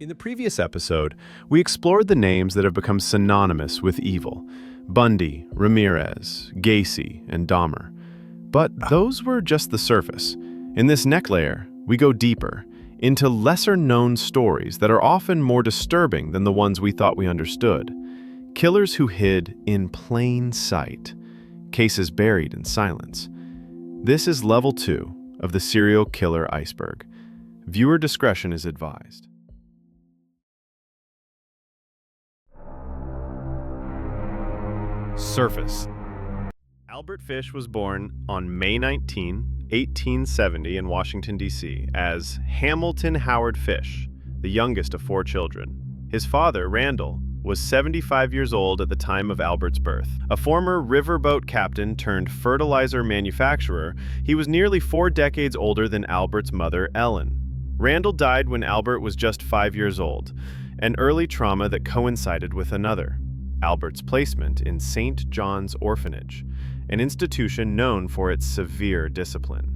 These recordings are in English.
In the previous episode, we explored the names that have become synonymous with evil: Bundy, Ramirez, Gacy, and Dahmer. But those were just the surface. In this next layer, we go deeper, into lesser-known stories that are often more disturbing than the ones we thought we understood. Killers who hid in plain sight. Cases buried in silence. This is level 2 of the Serial Killer Iceberg. Viewer discretion is advised. Surface. Albert Fish was born on May 19, 1870 in Washington, D.C. as Hamilton Howard Fish, the youngest of 4 children. His father, Randall, was 75 years old at the time of Albert's birth. A former riverboat captain turned fertilizer manufacturer, he was nearly 4 decades older than Albert's mother, Ellen. Randall died when Albert was just 5 years old, an early trauma that coincided with another: Albert's placement in St. John's Orphanage, an institution known for its severe discipline.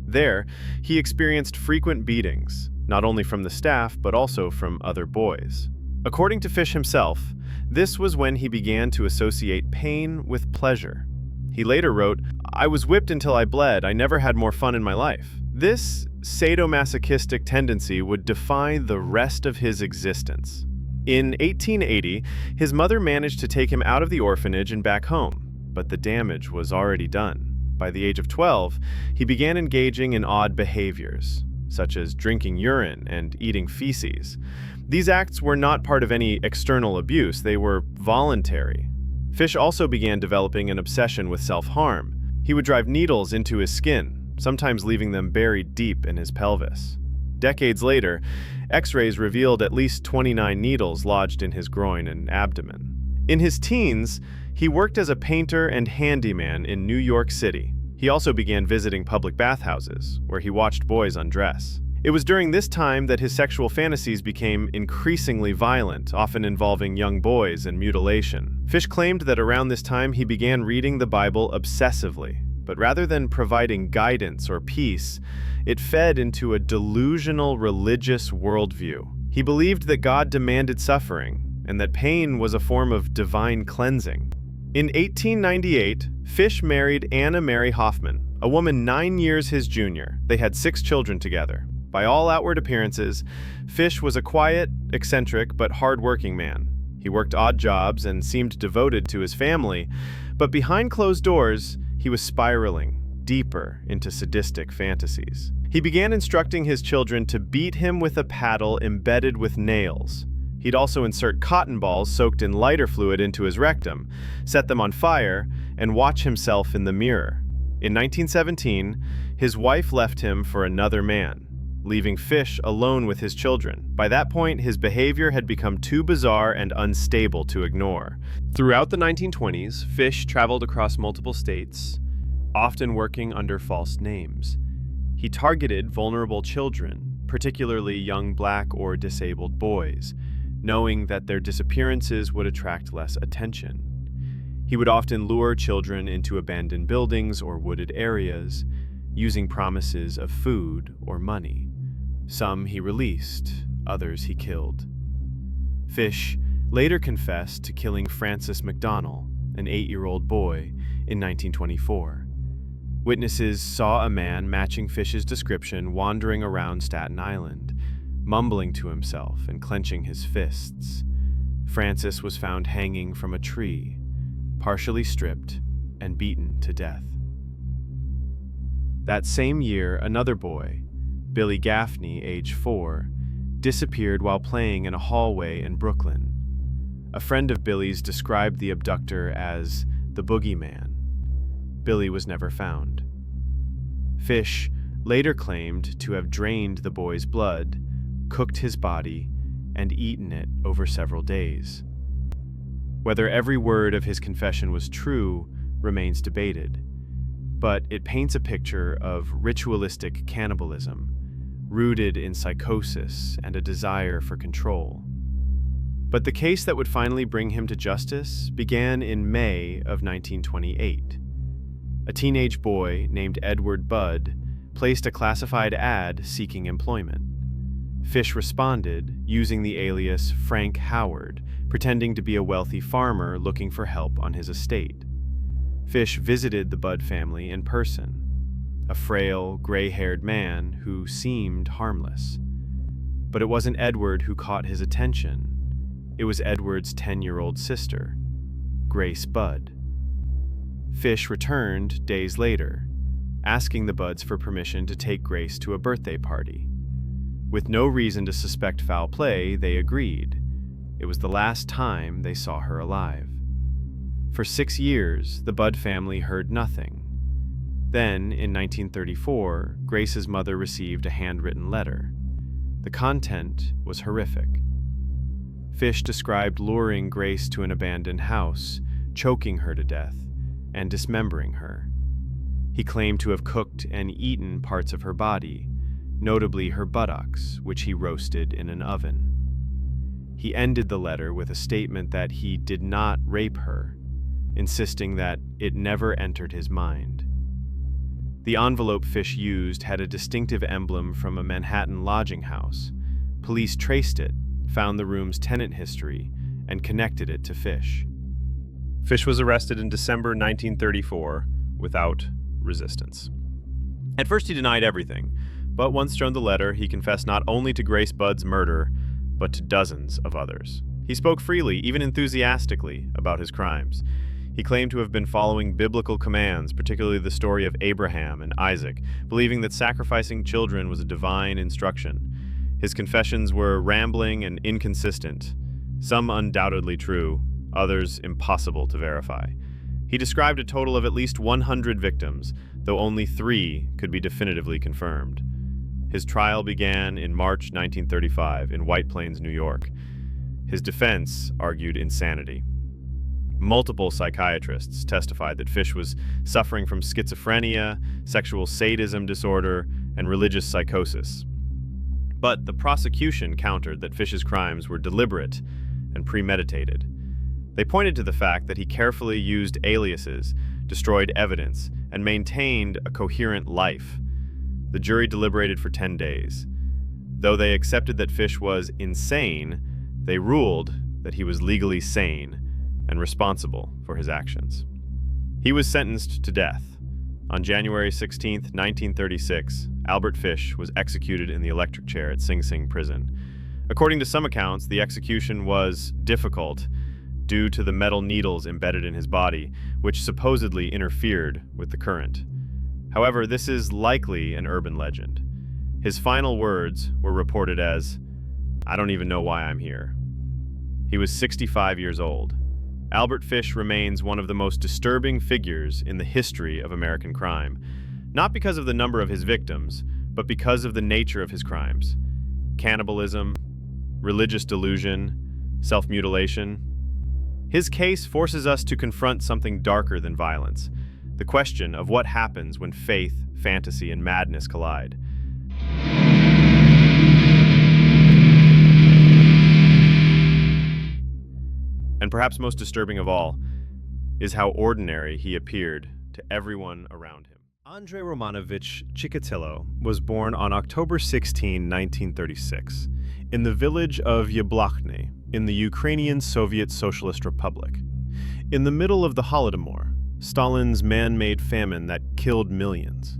There, he experienced frequent beatings, not only from the staff but also from other boys. According to Fish himself, this was when he began to associate pain with pleasure. He later wrote, "I was whipped until I bled. I never had more fun in my life." This sadomasochistic tendency would define the rest of his existence. In 1880, his mother managed to take him out of the orphanage and back home, but the damage was already done. By the age of 12, he began engaging in odd behaviors, such as drinking urine and eating feces. These acts were not part of any external abuse, they were voluntary. Fish also began developing an obsession with self-harm. He would drive needles into his skin, sometimes leaving them buried deep in his pelvis. Decades later, X-rays revealed at least 29 needles lodged in his groin and abdomen. In his teens, he worked as a painter and handyman in New York City. He also began visiting public bathhouses, where he watched boys undress. It was during this time that his sexual fantasies became increasingly violent, often involving young boys and mutilation. Fish claimed that around this time he began reading the Bible obsessively, but rather than providing guidance or peace, it fed into a delusional religious worldview. He believed that God demanded suffering, and that pain was a form of divine cleansing. In 1898, Fish married Anna Mary Hoffman, a woman 9 years his junior. They had 6 children together. By all outward appearances, Fish was a quiet, eccentric, but hard-working man. He worked odd jobs and seemed devoted to his family, but behind closed doors, he was spiraling deeper into sadistic fantasies. He began instructing his children to beat him with a paddle embedded with nails. He'd also insert cotton balls soaked in lighter fluid into his rectum, set them on fire, and watch himself in the mirror. In 1917, his wife left him for another man, leaving Fish alone with his children. By that point, his behavior had become too bizarre and unstable to ignore. Throughout the 1920s, Fish traveled across multiple states, often working under false names. He targeted vulnerable children, particularly young black or disabled boys, knowing that their disappearances would attract less attention. He would often lure children into abandoned buildings or wooded areas, using promises of food or money. Some he released, others he killed. Fish later confessed to killing Francis McDonnell, an 8-year-old boy, in 1924. Witnesses saw a man matching Fish's description wandering around Staten Island, mumbling to himself and clenching his fists. Francis was found hanging from a tree, partially stripped and beaten to death. That same year, another boy, Billy Gaffney, age 4, disappeared while playing in a hallway in Brooklyn. A friend of Billy's described the abductor as the boogeyman. Billy was never found. Fish later claimed to have drained the boy's blood, cooked his body, and eaten it over several days. Whether every word of his confession was true remains debated, but it paints a picture of ritualistic cannibalism, rooted in psychosis and a desire for control. But the case that would finally bring him to justice began in May of 1928. A teenage boy named Edward Budd placed a classified ad seeking employment. Fish responded, using the alias Frank Howard, pretending to be a wealthy farmer looking for help on his estate. Fish visited the Budd family in person, a frail, gray-haired man who seemed harmless. But it wasn't Edward who caught his attention. It was Edward's 10-year-old sister, Grace Budd. Fish returned days later, asking the Budds for permission to take Grace to a birthday party. With no reason to suspect foul play, they agreed. It was the last time they saw her alive. For 6 years, the Budd family heard nothing. Then, in 1934, Grace's mother received a handwritten letter. The content was horrific. Fish described luring Grace to an abandoned house, choking her to death, and dismembering her. He claimed to have cooked and eaten parts of her body, notably her buttocks, which he roasted in an oven. He ended the letter with a statement that he did not rape her, insisting that it never entered his mind. The envelope Fish used had a distinctive emblem from a Manhattan lodging house. Police traced it, found the room's tenant history, and connected it to Fish. Fish was arrested in December 1934 without resistance. At first he denied everything, but once shown the letter, he confessed not only to Grace Budd's murder, but to dozens of others. He spoke freely, even enthusiastically, about his crimes. He claimed to have been following biblical commands, particularly the story of Abraham and Isaac, believing that sacrificing children was a divine instruction. His confessions were rambling and inconsistent, some undoubtedly true, others impossible to verify. He described a total of at least 100 victims, though only 3 could be definitively confirmed. His trial began in March 1935 in White Plains, New York. His defense argued insanity. Multiple psychiatrists testified that Fish was suffering from schizophrenia, sexual sadism disorder, and religious psychosis. But the prosecution countered that Fish's crimes were deliberate and premeditated. They pointed to the fact that he carefully used aliases, destroyed evidence, and maintained a coherent life. The jury deliberated for 10 days. Though they accepted that Fish was insane, they ruled that he was legally sane and responsible for his actions. He was sentenced to death. On January 16, 1936, Albert Fish was executed in the electric chair at Sing Sing prison. According to some accounts, the execution was difficult due to the metal needles embedded in his body, which supposedly interfered with the current. However, this is likely an urban legend. His final words were reported as, "I don't even know why I'm here." He was 65 years old. Albert Fish remains one of the most disturbing figures in the history of American crime, not because of the number of his victims, but because of the nature of his crimes. Cannibalism, religious delusion, self-mutilation. His case forces us to confront something darker than violence, the question of what happens when faith, fantasy, and madness collide. And perhaps most disturbing of all is how ordinary he appeared to everyone around him. Andrei Romanovich Chikatilo was born on October 16, 1936, in the village of Yablachny in the Ukrainian Soviet Socialist Republic. In the middle of the Holodomor, Stalin's man-made famine that killed millions.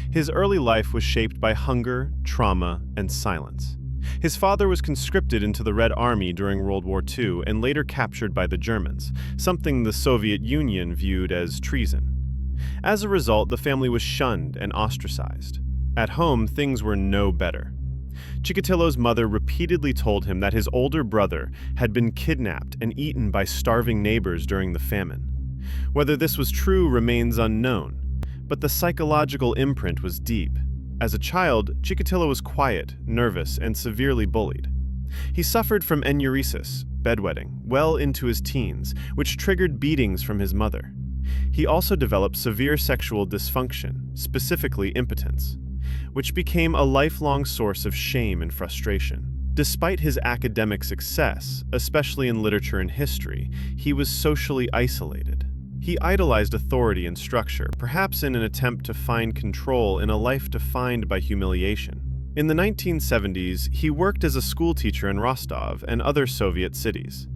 His early life was shaped by hunger, trauma, and silence. His father was conscripted into the Red Army during World War II and later captured by the Germans, something the Soviet Union viewed as treason. As a result, the family was shunned and ostracized. At home, things were no better. Chikatilo's mother repeatedly told him that his older brother had been kidnapped and eaten by starving neighbors during the famine. Whether this was true remains unknown, but the psychological imprint was deep. As a child, Chikatilo was quiet, nervous, and severely bullied. He suffered from enuresis, bedwetting, well into his teens, which triggered beatings from his mother. He also developed severe sexual dysfunction, specifically impotence, which became a lifelong source of shame and frustration. Despite his academic success, especially in literature and history, he was socially isolated. He idolized authority and structure, perhaps in an attempt to find control in a life defined by humiliation. In the 1970s, he worked as a schoolteacher in Rostov and other Soviet cities.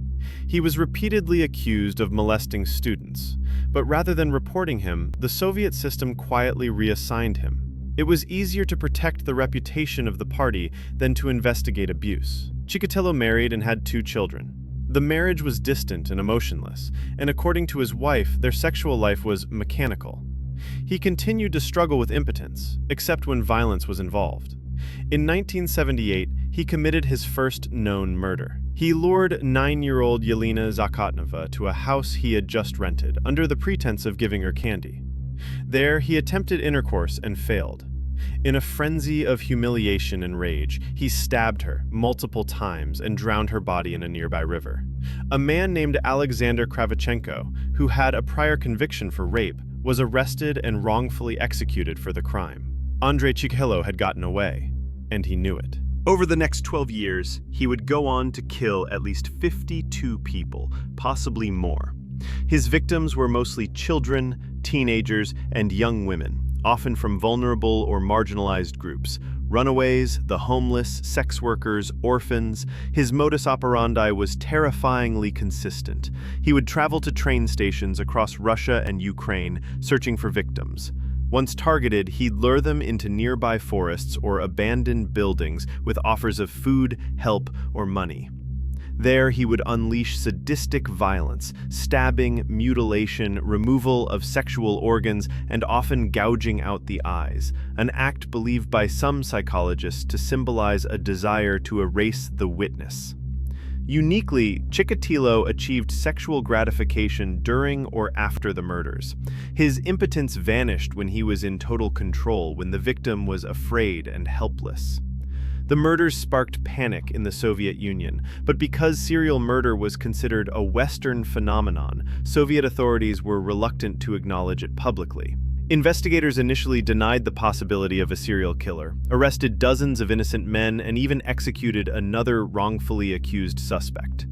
He was repeatedly accused of molesting students, but rather than reporting him, the Soviet system quietly reassigned him. It was easier to protect the reputation of the party than to investigate abuse. Chikatilo married and had 2 children. The marriage was distant and emotionless, and according to his wife, their sexual life was mechanical. He continued to struggle with impotence, except when violence was involved. In 1978, he committed his first known murder. He lured 9-year-old Yelena Zakotnova to a house he had just rented, under the pretense of giving her candy. There, he attempted intercourse and failed. In a frenzy of humiliation and rage, he stabbed her multiple times and drowned her body in a nearby river. A man named Alexander Kravchenko, who had a prior conviction for rape, was arrested and wrongfully executed for the crime. Andrei Chikatilo had gotten away, and he knew it. Over the next 12 years, he would go on to kill at least 52 people, possibly more. His victims were mostly children, teenagers, and young women, often from vulnerable or marginalized groups. Runaways, the homeless, sex workers, orphans. His modus operandi was terrifyingly consistent. He would travel to train stations across Russia and Ukraine, searching for victims. Once targeted, he'd lure them into nearby forests or abandoned buildings with offers of food, help, or money. There, he would unleash sadistic violence, stabbing, mutilation, removal of sexual organs, and often gouging out the eyes, an act believed by some psychologists to symbolize a desire to erase the witness. Uniquely, Chikatilo achieved sexual gratification during or after the murders. His impotence vanished when he was in total control, when the victim was afraid and helpless. The murders sparked panic in the Soviet Union, but because serial murder was considered a Western phenomenon, Soviet authorities were reluctant to acknowledge it publicly. Investigators initially denied the possibility of a serial killer, arrested dozens of innocent men, and even executed another wrongfully accused suspect.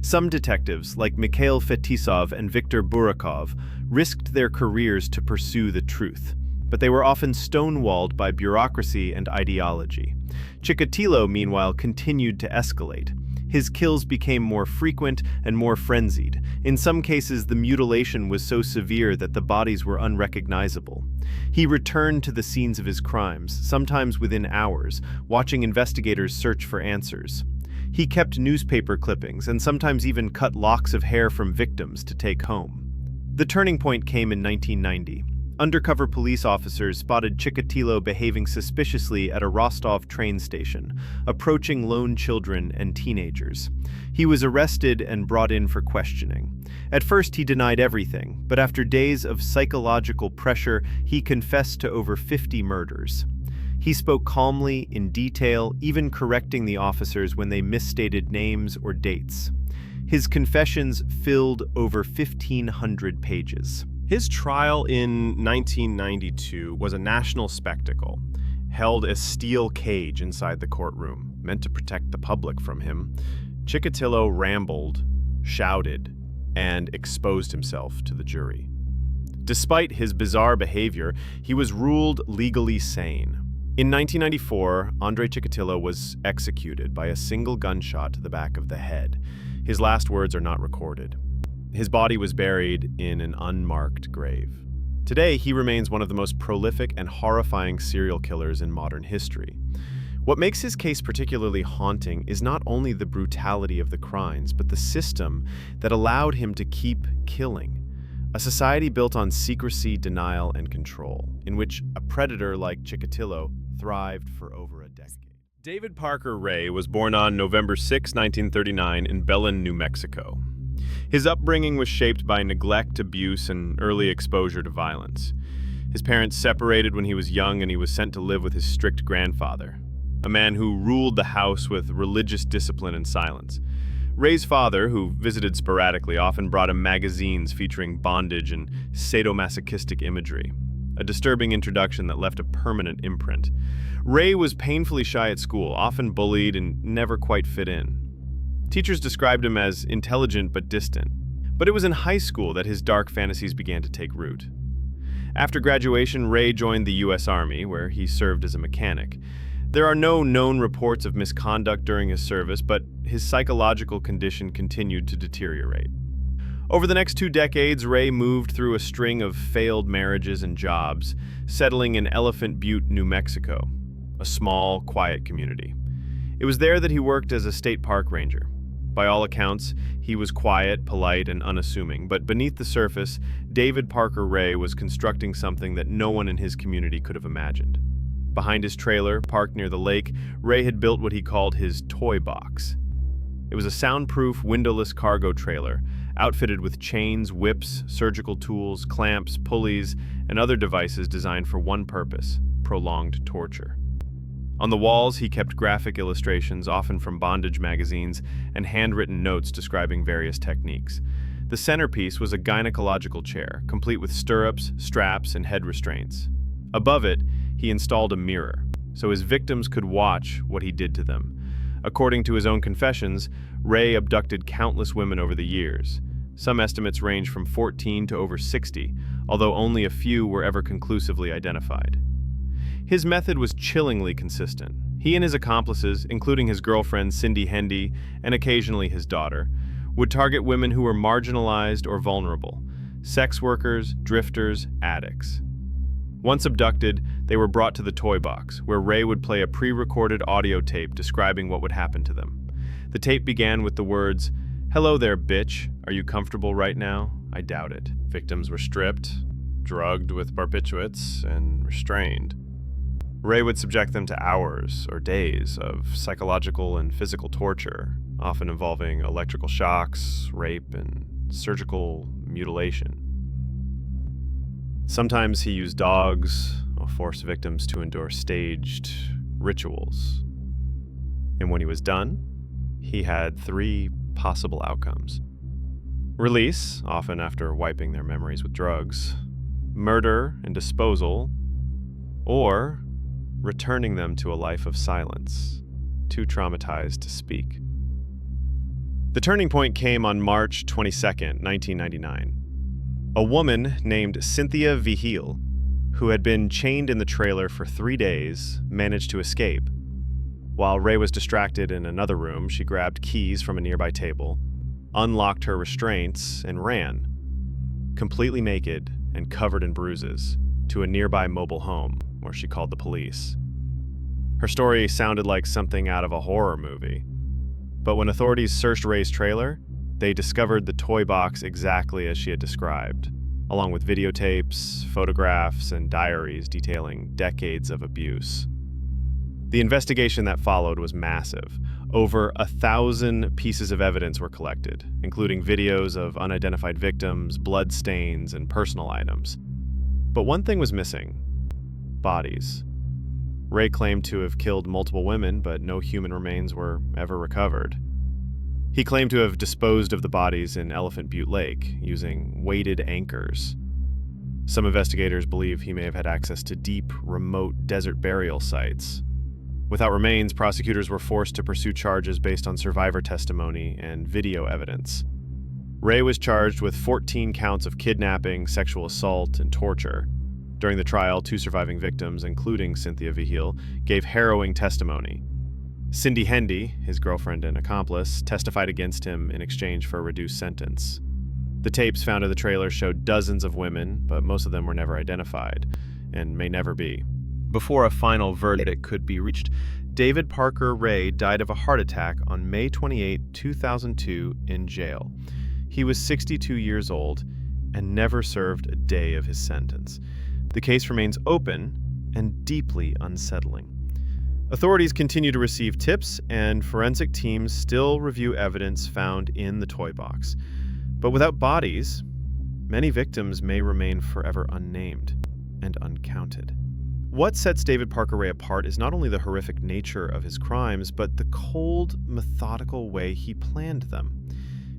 Some detectives, like Mikhail Fetisov and Viktor Burakov, risked their careers to pursue the truth, but they were often stonewalled by bureaucracy and ideology. Chikatilo, meanwhile, continued to escalate. His kills became more frequent and more frenzied. In some cases, the mutilation was so severe that the bodies were unrecognizable. He returned to the scenes of his crimes, sometimes within hours, watching investigators search for answers. He kept newspaper clippings and sometimes even cut locks of hair from victims to take home. The turning point came in 1990. Undercover police officers spotted Chikatilo behaving suspiciously at a Rostov train station, approaching lone children and teenagers. He was arrested and brought in for questioning. At first, he denied everything, but after days of psychological pressure, he confessed to over 50 murders. He spoke calmly, in detail, even correcting the officers when they misstated names or dates. His confessions filled over 1,500 pages. His trial in 1992 was a national spectacle, held a steel cage inside the courtroom, meant to protect the public from him. Chikatilo rambled, shouted, and exposed himself to the jury. Despite his bizarre behavior, he was ruled legally sane. In 1994, Andrei Chikatilo was executed by a single gunshot to the back of the head. His last words are not recorded. His body was buried in an unmarked grave. Today, he remains one of the most prolific and horrifying serial killers in modern history. What makes his case particularly haunting is not only the brutality of the crimes, but the system that allowed him to keep killing. A society built on secrecy, denial, and control, in which a predator like Chikatilo thrived for over a decade. David Parker Ray was born on November 6, 1939 in Belen, New Mexico. His upbringing was shaped by neglect, abuse, and early exposure to violence. His parents separated when he was young, and he was sent to live with his strict grandfather, a man who ruled the house with religious discipline and silence. Ray's father, who visited sporadically, often brought him magazines featuring bondage and sadomasochistic imagery, a disturbing introduction that left a permanent imprint. Ray was painfully shy at school, often bullied, and never quite fit in. Teachers described him as intelligent but distant, but it was in high school that his dark fantasies began to take root. After graduation, Ray joined the U.S. Army, where he served as a mechanic. There are no known reports of misconduct during his service, but his psychological condition continued to deteriorate. Over the next 2 decades, Ray moved through a string of failed marriages and jobs, settling in Elephant Butte, New Mexico, a small, quiet community. It was there that he worked as a state park ranger. By all accounts, he was quiet, polite, and unassuming, but beneath the surface, David Parker Ray was constructing something that no one in his community could have imagined. Behind his trailer, parked near the lake, Ray had built what he called his toy box. It was a soundproof, windowless cargo trailer, outfitted with chains, whips, surgical tools, clamps, pulleys, and other devices designed for one purpose: prolonged torture. On the walls, he kept graphic illustrations, often from bondage magazines, and handwritten notes describing various techniques. The centerpiece was a gynecological chair, complete with stirrups, straps, and head restraints. Above it, he installed a mirror, so his victims could watch what he did to them. According to his own confessions, Ray abducted countless women over the years. Some estimates range from 14 to over 60, although only a few were ever conclusively identified. His method was chillingly consistent. He and his accomplices, including his girlfriend Cindy Hendy and occasionally his daughter, would target women who were marginalized or vulnerable: sex workers, drifters, addicts. Once abducted, they were brought to the toy box, where Ray would play a pre-recorded audio tape describing what would happen to them. The tape began with the words, "Hello there, bitch. Are you comfortable right now? I doubt it." Victims were stripped, drugged with barbiturates, and restrained. Ray would subject them to hours or days of psychological and physical torture, often involving electrical shocks, rape, and surgical mutilation. Sometimes he used dogs or forced victims to endure staged rituals. And when he was done, he had 3 possible outcomes: release, often after wiping their memories with drugs, murder and disposal, or returning them to a life of silence, too traumatized to speak. The turning point came on March 22, 1999. A woman named Cynthia Vigil, who had been chained in the trailer for 3 days, managed to escape. While Ray was distracted in another room, she grabbed keys from a nearby table, unlocked her restraints, and ran, completely naked and covered in bruises, to a nearby mobile home where she called the police. Her story sounded like something out of a horror movie, but when authorities searched Ray's trailer, they discovered the toy box exactly as she had described, along with videotapes, photographs, and diaries detailing decades of abuse. The investigation that followed was massive. Over 1,000 pieces of evidence were collected, including videos of unidentified victims, blood stains, and personal items. But one thing was missing: bodies. Ray claimed to have killed multiple women, but no human remains were ever recovered. He claimed to have disposed of the bodies in Elephant Butte Lake using weighted anchors. Some investigators believe he may have had access to deep, remote desert burial sites. Without remains, prosecutors were forced to pursue charges based on survivor testimony and video evidence. Ray was charged with 14 counts of kidnapping, sexual assault, and torture. During the trial, 2 surviving victims, including Cynthia Vigil, gave harrowing testimony. Cindy Hendy, his girlfriend and accomplice, testified against him in exchange for a reduced sentence. The tapes found in the trailer showed dozens of women, but most of them were never identified, and may never be. Before a final verdict could be reached, David Parker Ray died of a heart attack on May 28, 2002, in jail. He was 62 years old and never served a day of his sentence. The case remains open and deeply unsettling. Authorities continue to receive tips, and forensic teams still review evidence found in the toy box. But without bodies, many victims may remain forever unnamed and uncounted. What sets David Parker Ray apart is not only the horrific nature of his crimes, but the cold, methodical way he planned them.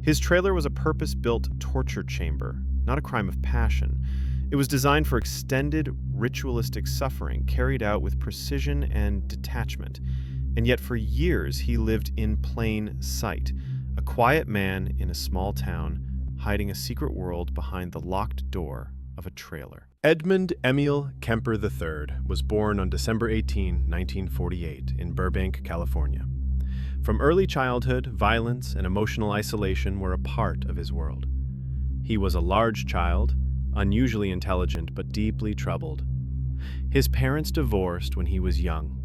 His trailer was a purpose-built torture chamber, not a crime of passion. It was designed for extended, ritualistic suffering, carried out with precision and detachment. And yet for years he lived in plain sight, a quiet man in a small town, hiding a secret world behind the locked door of a trailer. Edmund Emil Kemper III was born on December 18, 1948, in Burbank, California. From early childhood, violence and emotional isolation were a part of his world. He was a large child, unusually intelligent but deeply troubled. His parents divorced when he was young.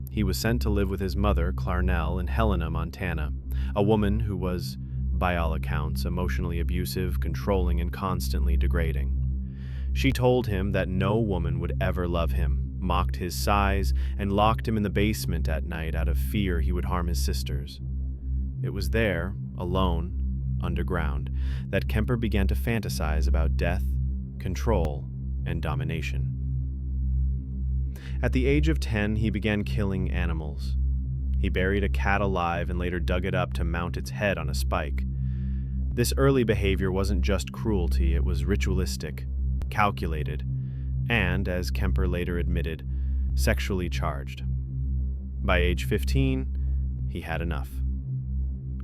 He was sent to live with his mother, Clarnell, in Helena, Montana, a woman who was, by all accounts, emotionally abusive, controlling, and constantly degrading. She told him that no woman would ever love him, mocked his size, and locked him in the basement at night out of fear he would harm his sisters. It was there, alone, underground, that Kemper began to fantasize about death, control, and domination. At the age of 10, he began killing animals. He buried a cat alive and later dug it up to mount its head on a spike. This early behavior wasn't just cruelty, it was ritualistic, calculated, and, as Kemper later admitted, sexually charged. By age 15, he had enough.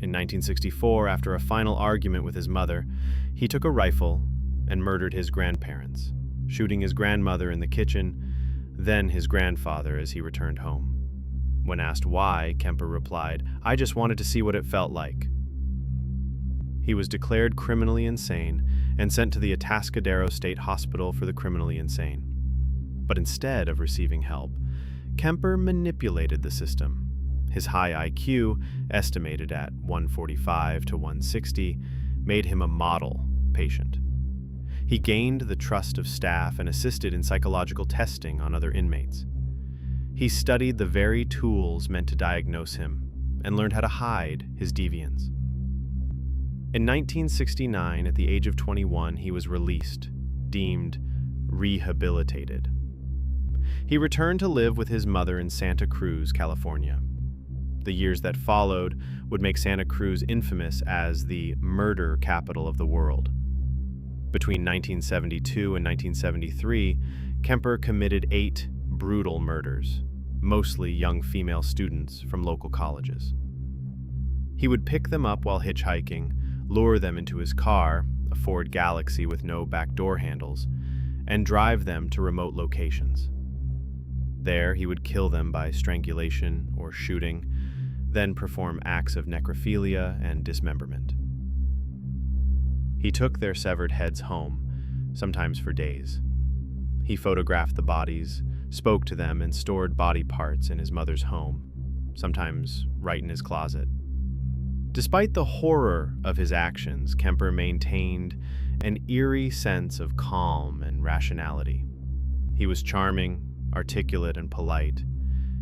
In 1964, after a final argument with his mother, he took a rifle and murdered his grandparents, shooting his grandmother in the kitchen, then his grandfather as he returned home. When asked why, Kemper replied, "I just wanted to see what it felt like." He was declared criminally insane and sent to the Atascadero State Hospital for the criminally insane. But instead of receiving help, Kemper manipulated the system. His high IQ, estimated at 145 to 160, made him a model patient. He gained the trust of staff and assisted in psychological testing on other inmates. He studied the very tools meant to diagnose him and learned how to hide his deviance. In 1969, at the age of 21, he was released, deemed rehabilitated. He returned to live with his mother in Santa Cruz, California. The years that followed would make Santa Cruz infamous as the murder capital of the world. Between 1972 and 1973, Kemper committed 8 brutal murders, mostly young female students from local colleges. He would pick them up while hitchhiking, lure them into his car, a Ford Galaxy with no back door handles, and drive them to remote locations. There, he would kill them by strangulation or shooting, then perform acts of necrophilia and dismemberment. He took their severed heads home, sometimes for days. He photographed the bodies, spoke to them, and stored body parts in his mother's home, sometimes right in his closet. Despite the horror of his actions, Kemper maintained an eerie sense of calm and rationality. He was charming, articulate, and polite.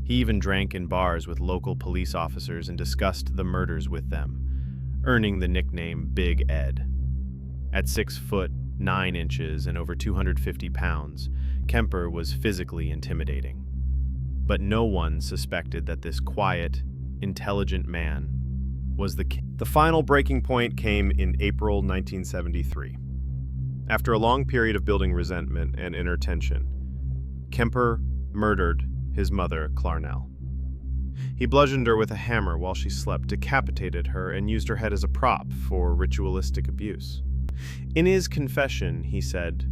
He even drank in bars with local police officers and discussed the murders with them, earning the nickname Big Ed. At 6 foot 9 inches and over 250 pounds, Kemper was physically intimidating. But no one suspected that this quiet, intelligent man was the king. The final breaking point came in April 1973. After a long period of building resentment and inner tension, Kemper murdered his mother, Clarnell. He bludgeoned her with a hammer while she slept, decapitated her, and used her head as a prop for ritualistic abuse. In his confession, he said,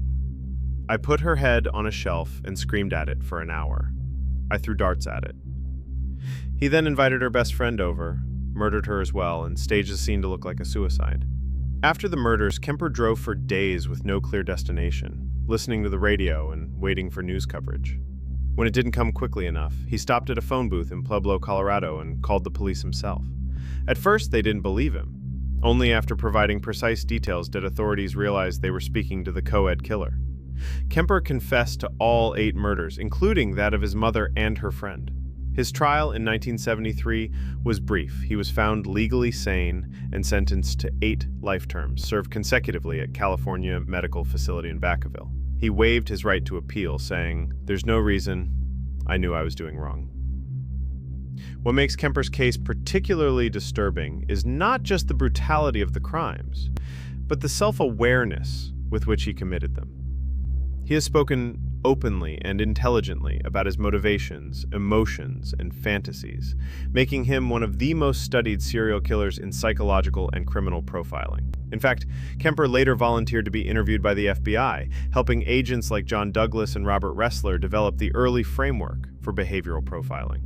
"I put her head on a shelf and screamed at it for an hour. I threw darts at it." He then invited her best friend over, murdered her as well, and staged the scene to look like a suicide. After the murders, Kemper drove for days with no clear destination, listening to the radio and waiting for news coverage. When it didn't come quickly enough, he stopped at a phone booth in Pueblo, Colorado, and called the police himself. At first, they didn't believe him. Only after providing precise details did authorities realize they were speaking to the co-ed killer. Kemper confessed to all 8 murders, including that of his mother and her friend. His trial in 1973 was brief. He was found legally sane and sentenced to 8 life terms, served consecutively at California Medical Facility in Vacaville. He waived his right to appeal, saying, "There's no reason. I knew I was doing wrong." What makes Kemper's case particularly disturbing is not just the brutality of the crimes, but the self-awareness with which he committed them. He has spoken openly and intelligently about his motivations, emotions, and fantasies, making him one of the most studied serial killers in psychological and criminal profiling. In fact, Kemper later volunteered to be interviewed by the FBI, helping agents like John Douglas and Robert Ressler develop the early framework for behavioral profiling,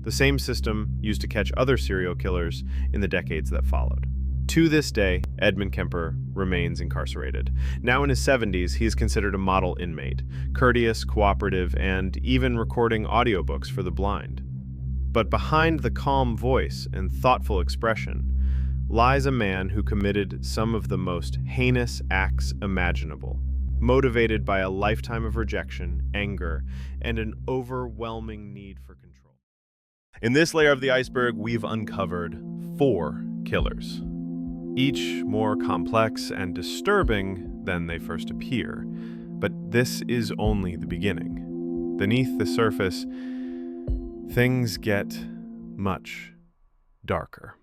the same system used to catch other serial killers in the decades that followed. To this day, Edmund Kemper remains incarcerated. Now in his 70s, he is considered a model inmate, courteous, cooperative, and even recording audiobooks for the blind. But behind the calm voice and thoughtful expression lies a man who committed some of the most heinous acts imaginable, motivated by a lifetime of rejection, anger, and an overwhelming need for control. In this layer of the iceberg, we've uncovered 4 killers, each more complex and disturbing than they first appear. But this is only the beginning. Beneath the surface, things get much darker.